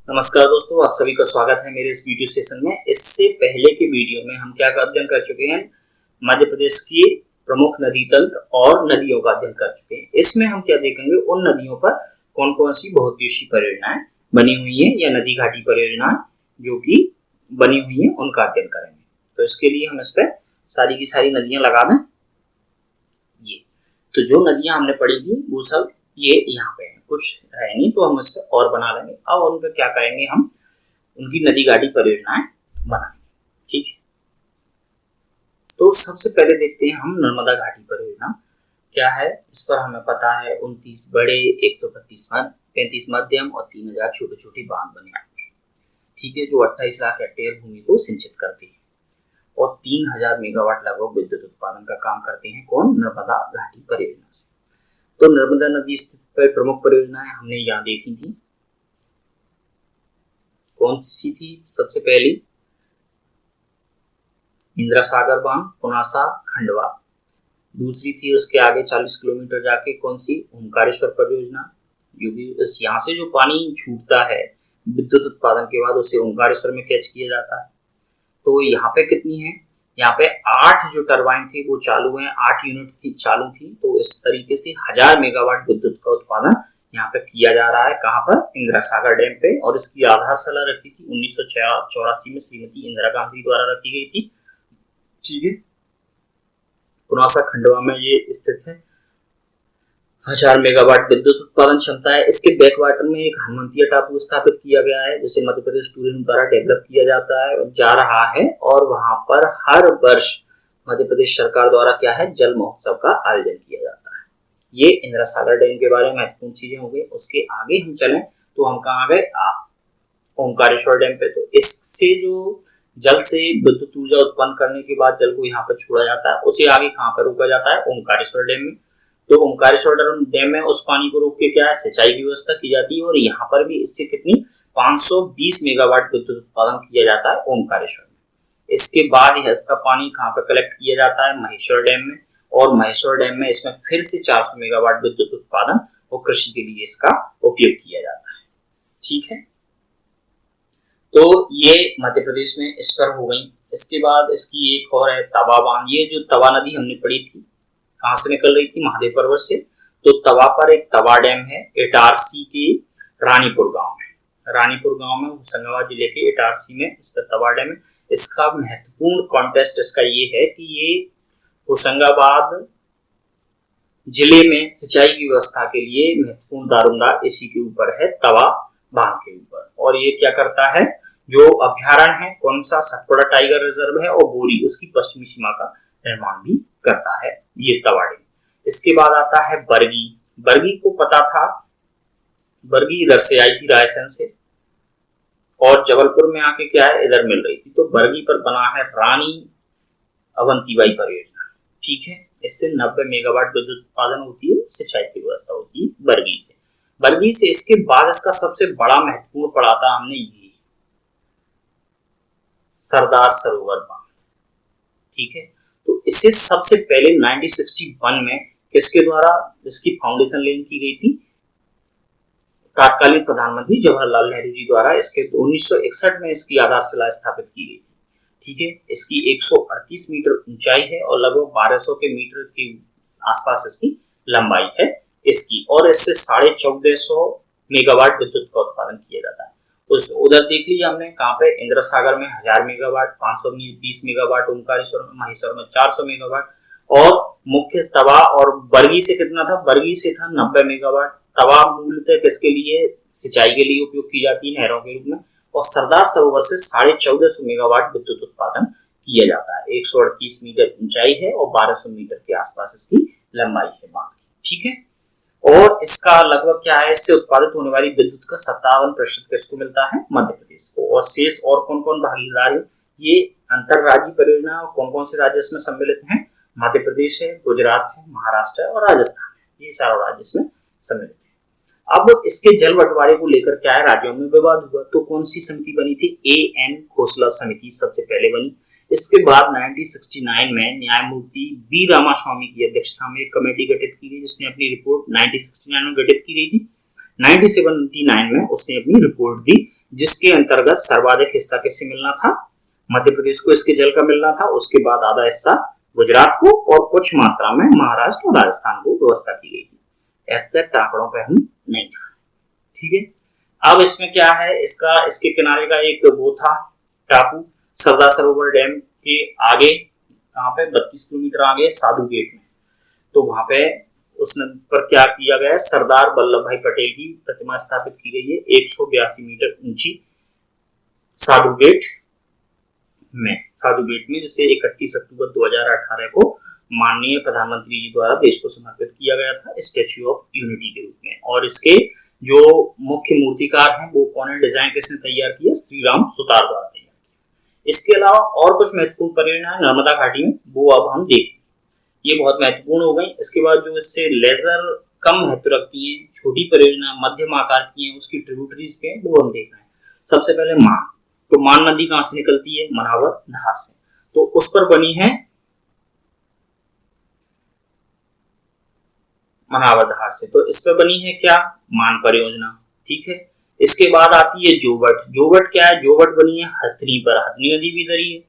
नमस्कार दोस्तों, आप सभी का स्वागत है मेरे इस वीडियो सेशन में। इससे पहले के वीडियो में हम क्या का अध्ययन कर चुके हैं, मध्य प्रदेश की प्रमुख नदी तंत्र और नदियों का अध्ययन कर चुके हैं। इसमें हम क्या देखेंगे, उन नदियों पर कौन कौन सी बहुउद्देशीय परियोजनाएं बनी हुई है या नदी घाटी परियोजनाएं जो कि बनी हुई है उनका अध्ययन करेंगे। तो इसके लिए हम इस पर सारी की सारी नदियां लगा दें। ये तो जो नदियां हमने पढ़ी थी वो सब ये यहाँ पे है, कुछ है नहीं तो हम इसको और बना लेंगे। अब उन पे क्या करेंगे, हम उनकी नदी घाटी परियोजनाएं बनाएंगे। ठीक है, तो सबसे पहले देखते हैं हम नर्मदा घाटी परियोजना क्या है। इस पर हमें पता है 29 बड़े, 135 मध्यम और 3000 छोटे छोटे बांध बने हुए हैं। ठीक है, जो 28 लाख हेक्टेयर भूमि को सिंचित करती है और 3000 मेगावाट लगभग विद्युत उत्पादन का काम करते हैं। कौन? नर्मदा घाटी परियोजना से। तो नर्मदा नदी पर प्रमुख परियोजनाएं हमने यहाँ देखी थी। कौन सी थी? सबसे पहली इंदिरा सागर बांध, पुनासा, खंडवा। दूसरी थी उसके आगे 40 किलोमीटर जाके कौन सी? ओंकारेश्वर परियोजना। यहाँ से जो पानी छूटता है विद्युत उत्पादन के बाद उसे ओंकारेश्वर में कैच किया जाता है। तो यहाँ पे कितनी है? यहाँ पे 8 जो टरबाइन थी वो चालू हैं, 8 यूनिट की चालू थी। तो इस तरीके से 1000 मेगावाट विद्युत का उत्पादन यहाँ पे किया जा रहा है। कहाँ पर? इंदिरा सागर डैम पे। और इसकी आधारशिला रखी थी 1984 में श्रीमती इंदिरा गांधी द्वारा रखी गई थी। ठीक है, पुनासा खंडवा में ये स्थित है। 1000 मेगावाट विद्युत उत्पादन क्षमता है। इसके बैक वाटर में एक हनुमंतिया टापू स्थापित किया गया है जिसे मध्य प्रदेश टूरिज्म द्वारा डेवलप किया जाता है जा रहा है। और वहां पर हर वर्ष मध्य प्रदेश सरकार द्वारा क्या है, जल महोत्सव का आयोजन किया जाता है। ये इंदिरा सागर डैम के बारे में महत्वपूर्ण चीजें हो गई। उसके आगे हम चलें तो हम कहाँ गए? ओंकारेश्वर डैम पे। तो इससे जो जल से विद्युत ऊर्जा उत्पन्न करने के बाद जल को यहाँ पर छोड़ा जाता है, उसे आगे कहाँ पर रोका जाता है? ओंकारेश्वर डैम में। तो ओंकारेश्वर डैम में उस पानी को रोक के क्या है, सिंचाई की व्यवस्था की जाती है। और यहाँ पर भी इससे कितनी 520 मेगावाट विद्युत उत्पादन किया जाता है ओंकारेश्वर में। इसके बाद इसका पानी कहाँ पर कलेक्ट किया जाता है? महेश्वर डैम में। और महेश्वर डैम में इसमें फिर से 400 मेगावाट विद्युत उत्पादन और कृषि के लिए इसका उपयोग किया जाता है। ठीक है, तो ये मध्य प्रदेश में इस पर हो गई। इसके बाद इसकी एक और है तवा बांध। ये जो तवा नदी हमने पढ़ी थी कहाँ से निकल रही थी? महादेव पर्वत से। तो तवा पर एक तवा डैम है इटारसी के रानीपुर गांव में। रानीपुर गांव में होशंगाबाद जिले के इटारसी में इसका तवा डैम है। इसका महत्वपूर्ण कॉन्टेस्ट इसका ये है कि ये होशंगाबाद जिले में सिंचाई की व्यवस्था के लिए महत्वपूर्ण दारोमदार इसी के ऊपर है, तवा बांध के ऊपर। और ये क्या करता है, जो अभ्यारण्य है कौन सा? सतपुड़ा टाइगर रिजर्व है और बोरी उसकी पश्चिमी सीमा का निर्माण भी करता है ये तवा डैम। इसके बाद आता है बरगी। बरगी को पता था, बरगी इधर से आई थी रायसेन से और जबलपुर में आके क्या है, इधर मिल रही थी। तो बरगी पर बना है रानी अवंतीबाई परियोजना। ठीक है, इससे 90 मेगावाट विद्युत उत्पादन होती है, सिंचाई की व्यवस्था होती है बरगी से। बरगी से इसके बाद इसका सबसे बड़ा महत्वपूर्ण पढ़ा था हमने ये सरदार सरोवर बांध। ठीक है, तो इसे सबसे पहले 1961 में किसके द्वारा इसकी फाउंडेशन लेन की गई थी? तत्कालीन प्रधानमंत्री जवाहरलाल नेहरू जी द्वारा इसके 1961 में इसकी आधारशिला स्थापित की गई थी। ठीक है, इसकी 138 मीटर ऊंचाई है और लगभग 1200 के मीटर के आसपास इसकी लंबाई है इसकी। और इससे 1450 मेगावाट विद्युत का उत्पादन किया जाता है। उस उधर देख लीजिए हमने कहाँ पे, इंदिरा सागर में 1000 मेगावाट, 520 मेगावाट, ओंकारेश्वर में, महेश्वर में 400 मेगावाट। और मुख्य तवा और बरगी से कितना था? बरगी से था 90 मेगावाट। तवा मूलतः किसके लिए? सिंचाई के लिए उपयोग की जाती है नहरों के रूप में। और सरदार सरोवर से 1450 मेगावाट विद्युत उत्पादन किया जाता है। 138 मीटर ऊंचाई है और 1200 मीटर के आसपास इसकी लंबाई है बांध। ठीक है, और इसका लगभग क्या है, इससे उत्पादित होने वाली विद्युत का 57% किसको मिलता है? मध्य प्रदेश को। और शेष और कौन कौन भागीदार है? ये अंतरराज्यीय परियोजना और कौन कौन से राज्य इसमें सम्मिलित हैं? मध्य प्रदेश है, गुजरात है, महाराष्ट्र है और राजस्थान है। ये चारों राज्य इसमें सम्मिलित है। अब इसके जल बंटवारे को लेकर क्या है, राज्यों में विवाद हुआ। तो कौन सी समिति बनी थी? A.N. खोसला समिति सबसे पहले बनी। इसके बाद 1969 में न्यायमूर्ति बी रामास्वामी की अध्यक्षता में एक कमेटी गठित की गई जिसने अपनी रिपोर्ट 1969 में गठित की गई थी। 1979 में उसने अपनी रिपोर्ट दी जिसके अंतर्गत सर्वाधिक हिस्सा किससे मिलना था, मध्य प्रदेश को इसके जल का मिलना था। उसके बाद आधा हिस्सा गुजरात को और कुछ मात्रा में महाराष्ट्र और राजस्थान को व्यवस्था की गई थी। एग्जैक्ट आंकड़ों पे हम नहीं जा, ठीक है। अब इसमें क्या है, इसके किनारे का एक वो था टापू, सरदार सरोवर डैम के आगे, कहाँ पे 32 किलोमीटर आगे साधु गेट में, तो वहां पे उस नदी पर क्या किया गया है, सरदार वल्लभ भाई पटेल की प्रतिमा स्थापित की गई है 182 मीटर ऊंची साधु गेट में, जिसे 31 अक्टूबर 2018 को माननीय प्रधानमंत्री जी द्वारा देश को समर्पित किया गया था स्टैच्यू ऑफ यूनिटी के रूप में। और इसके जो मुख्य मूर्तिकार हैं वो कौन है, डिजाइन किसने तैयार किया, श्री राम सुतार द्वारा तैयार किया। इसके अलावा और कुछ महत्वपूर्ण परियोजना है नर्मदा घाटी में, वो अब हम देखें, ये बहुत महत्वपूर्ण हो गई। इसके बाद जो इससे लेजर कम महत्व रखती है, छोटी परियोजना मध्यम आकार की है, उसकी ट्रिब्यूटरीज पे वो हम देख रहे हैं। सबसे पहले मान, तो मान नदी कहां से निकलती है, मनावर धार से, तो उस पर बनी है मनावर धार से, तो इस पर बनी है क्या, मान परियोजना, ठीक है। इसके बाद आती है जोवट। जोवट क्या है, जोवट बनी है हथनी पर, हथनी नदी भी इधर ही है,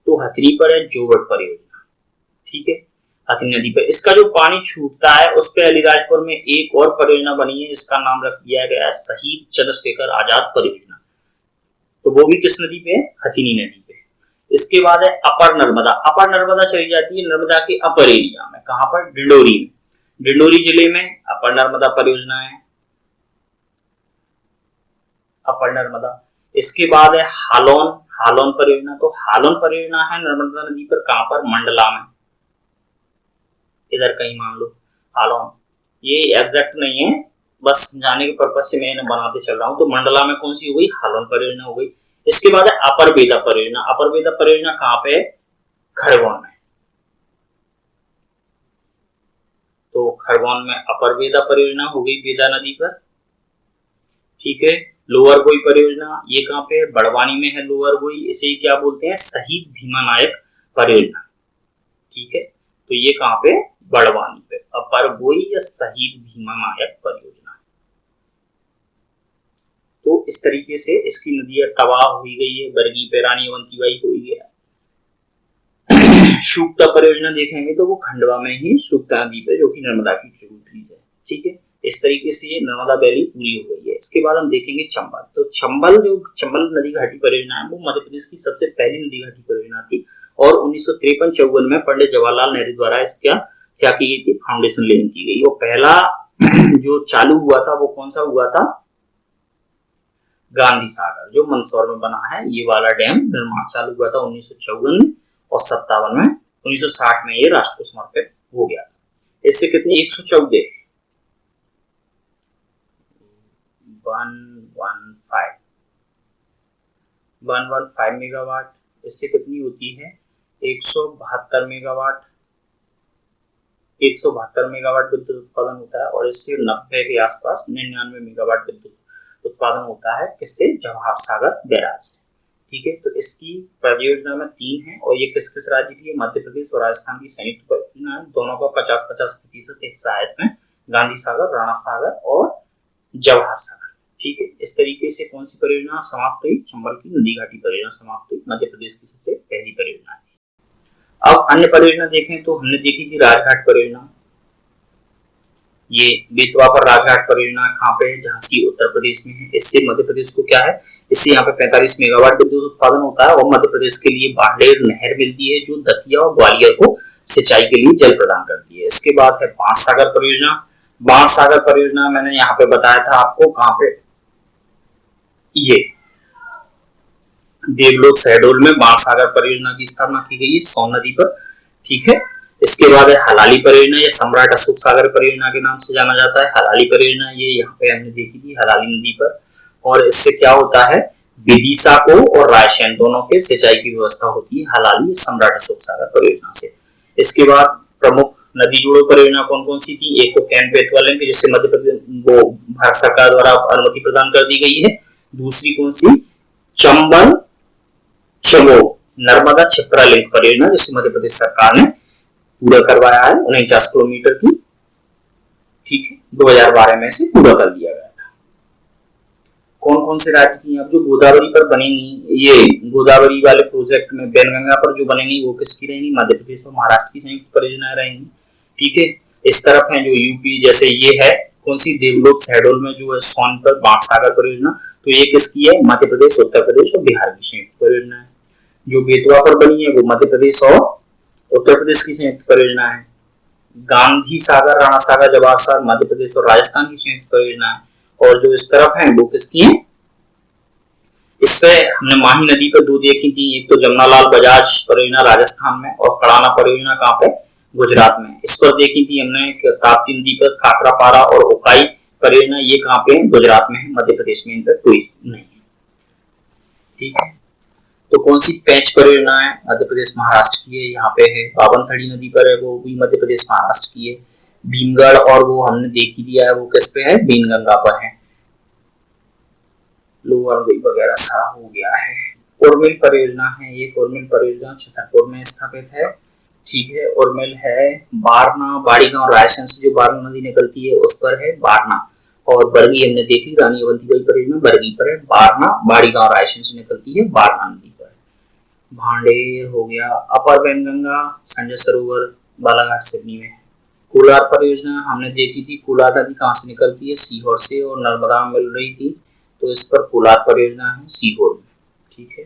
तो हथनी पर है जोवट परियोजना, ठीक है, हथनी नदी पर। इसका जो पानी छूटता है उस पर अलीराजपुर में एक और परियोजना बनी है, इसका नाम रख दिया गया है शहीद चंद्रशेखर आजाद परियोजना, तो वो भी किस नदी पे है, हथिनी नदी पे। इसके बाद है अपर नर्मदा। अपर नर्मदा चली जाती है नर्मदा के अपर एरिया में, कहां पर, डिंडोरी में, डिंडोरी जिले में अपर नर्मदा परियोजना है, अपर नर्मदा। इसके बाद है हालोन, हालोन परियोजना, तो हालोन परियोजना है नर्मदा नदी पर, कहां पर, मंडला में, इधर कहीं मान लो हालोन, ये एग्जैक्ट नहीं है, बस समझाने के पर्पज से मैं इन्हें बनाते चल रहा हूं। तो मंडला में कौन सी हो गई, हालोन परियोजना हो गई। इसके बाद है अपर बेदा परियोजना। अपर बेदा परियोजना कहां पे है, खरगोन में, तो खरगोन में अपर बेदा परियोजना हो गई बेदा नदी पर, ठीक है। लोअर गोई परियोजना, ये कहां पे है, बड़वानी में है लोअर गोई, इसे क्या बोलते हैं, शहीद भीमा नायक परियोजना, ठीक है। तो ये कहां पे, बड़वानी पे, अपर गोई या शहीद भीमा नायक परियोजना। तो इस तरीके से इसकी नदियां तबाह हुई गई है, बरगी पैरानी अवंतीबाई हुई है। शुक्ता परियोजना देखेंगे तो वो खंडवा में ही शुक्ता नदी पे, जो कि नर्मदा की ट्रिब्यूटरीज है, ठीक है। इस तरीके से ये नर्मदा वैली पूरी हो गई है। इसके बाद हम देखेंगे चंबल। तो चंबल नदी घाटी परियोजना है वो मध्य प्रदेश की सबसे पहली नदी घाटी परियोजना थी और 1953-54 में पंडित जवाहरलाल नेहरू द्वारा इसका क्या की गई थी, फाउंडेशन लेइंग की गई। वो पहला जो चालू हुआ था वो कौन सा हुआ था, गांधी सागर, जो मंदसौर में बना है, ये वाला डैम निर्माण चालू हुआ था 1954 में और 57 में, 1960 में ये राष्ट्र को समर्पित हो गया था। इससे कितनी, 114 115 मेगावाट। इससे कितनी होती है, 172 मेगावाट, 172 मेगावाट विद्युत उत्पादन होता है। और इससे 90 के आसपास 99 मेगावाट विद्युत उत्पादन होता है, किससे, जवाहर सागर बैराज से, ठीक है। तो इसकी परियोजना में 3 है और ये किस किस राज्य की है, मध्य प्रदेश और राजस्थान की संयुक्त परियोजना है, दोनों का 50-50% हिस्सा है इसमें, गांधी सागर, राणा सागर और जवाहर सागर, ठीक है। इस तरीके से कौन सी परियोजना समाप्त हुई, चंबल की नदी घाटी परियोजना समाप्त हुई, मध्य प्रदेश की सबसे पहली परियोजना थी। अब अन्य परियोजना देखें तो हमने देखी थी राजघाट परियोजना, ये बेतवा पर राजघाट परियोजना कहाँ पे है, झांसी उत्तर प्रदेश में है। इससे मध्य प्रदेश को क्या है, इससे यहाँ पे 45 मेगावाट विद्युत उत्पादन होता है और मध्य प्रदेश के लिए बाढ़ेर नहर मिलती है जो दतिया और ग्वालियर को सिंचाई के लिए जल प्रदान करती है। इसके बाद है बाणसागर परियोजना। बाणसागर परियोजना मैंने यहाँ पे बताया था आपको, कहाँ पे, ये देवलोक शहडोल में बाणसागर परियोजना की स्थापना की गई है सोन नदी पर, ठीक है। इसके बाद है हलाली परियोजना, या सम्राट अशोक सागर परियोजना के नाम से जाना जाता है। हलाली परियोजना ये यहाँ पे हमने देखी थी हलाली नदी पर, और इससे क्या होता है, विदिशा को और रायसेन दोनों के सिंचाई की व्यवस्था होती है हलाली सम्राट अशोक सागर परियोजना से। इसके बाद प्रमुख नदी जोड़ो परियोजना कौन कौन सी थी, एक तो कैंट बेतवा लिंक जिससे मध्य प्रदेश वो भारत सरकार द्वारा अनुमति प्रदान कर दी गई है। दूसरी कौन सी, चंबल चमो नर्मदा छिपरा लिंक परियोजना जिसे मध्य प्रदेश सरकार ने पूरा करवाया है 49 किलोमीटर की, ठीक है, 2012 में से पूरा कर दिया गया था। कौन कौन से राज्य की? अब जो गोदावरी पर बनेंगी, ये गोदावरी वाले प्रोजेक्ट में वैनगंगा पर जो बनेंगी वो किसकी रहेंगी? मध्य प्रदेश और महाराष्ट्र की संयुक्त परियोजनाएं रहेंगी। ठीक है, इस तरफ है जो यूपी, जैसे ये है कौन सी? देवलोक शहडोल में जो है सोनपुर बाणसागर परियोजना, तो ये किसकी है? मध्य प्रदेश, उत्तर प्रदेश और बिहार की संयुक्त परियोजना है। जो बेतवा पर बनी है वो मध्य प्रदेश और उत्तर प्रदेश की संयुक्त परियोजना है। गांधी सागर, राणा सागर, जवाहर सागर मध्य प्रदेश और राजस्थान की संयुक्त परियोजना है। और जो इस तरफ है वो किसकी है? इससे हमने माही नदी पर दो देखी थी, एक तो जमनालाल बजाज परियोजना राजस्थान में और कड़ाना परियोजना कहाँ पे? गुजरात में। इस पर देखी थी हमने ताप्ती नदी पर काकरापारा और उकाई परियोजना, ये कहाँ पे है? गुजरात में है, मध्य प्रदेश में इन पर कोई नहीं है। ठीक है, तो कौन सी पेंच परियोजना है? मध्य प्रदेश महाराष्ट्र की है, यहाँ पे है। बावनथड़ी नदी पर है, वो भी मध्य प्रदेश महाराष्ट्र की है। भीमगढ़ और वो हमने देखी दिया है, वो किस पे है? बीनगंगा पर है। लोअर वगैरह सा हो गया है। उर्मिल परियोजना है, ये उर्मिल परियोजना छतरपुर में स्थित है। ठीक है, उर्मिल है बारना, बाड़ीगांव रायसेन से जो बारना नदी निकलती है उस पर है बारना। और बरगी हमने देखी, रानी अवंतीबाई परियोजना बरगी पर है। बारना बाड़ीगांव रायसेन से निकलती है बारना नदी पर। भांडेर हो गया। अपर वैनगंगा संजय सरोवर बालाघाट सिवनी में। कोलार परियोजना हमने देखी थी, कोलार नदी कहाँ से निकलती है? सीहोर से, और नर्मदा में मिल रही थी, तो इस पर कोलार परियोजना है सीहोर में। ठीक है,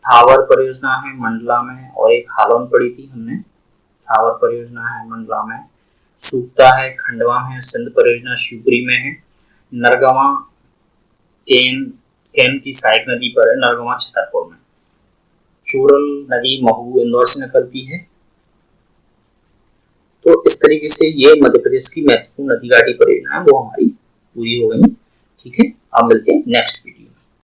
थावर परियोजना है मंडला में, और एक हालोन पड़ी थी हमने, थावर परियोजना है मंडला में। सूखता है खंडवा में, सिंध परियोजना शिवपुरी में है। नरगवा केन की सहायक नदी पर है, नरगवा छतरपुर में। चोरल नदी महू इंदौर से निकलती है। तो इस तरीके से ये मध्य प्रदेश की महत्वपूर्ण नदी घाटी परियोजना है वो हमारी पूरी हो गई। ठीक है, अब मिलते हैं नेक्स्ट वीडियो।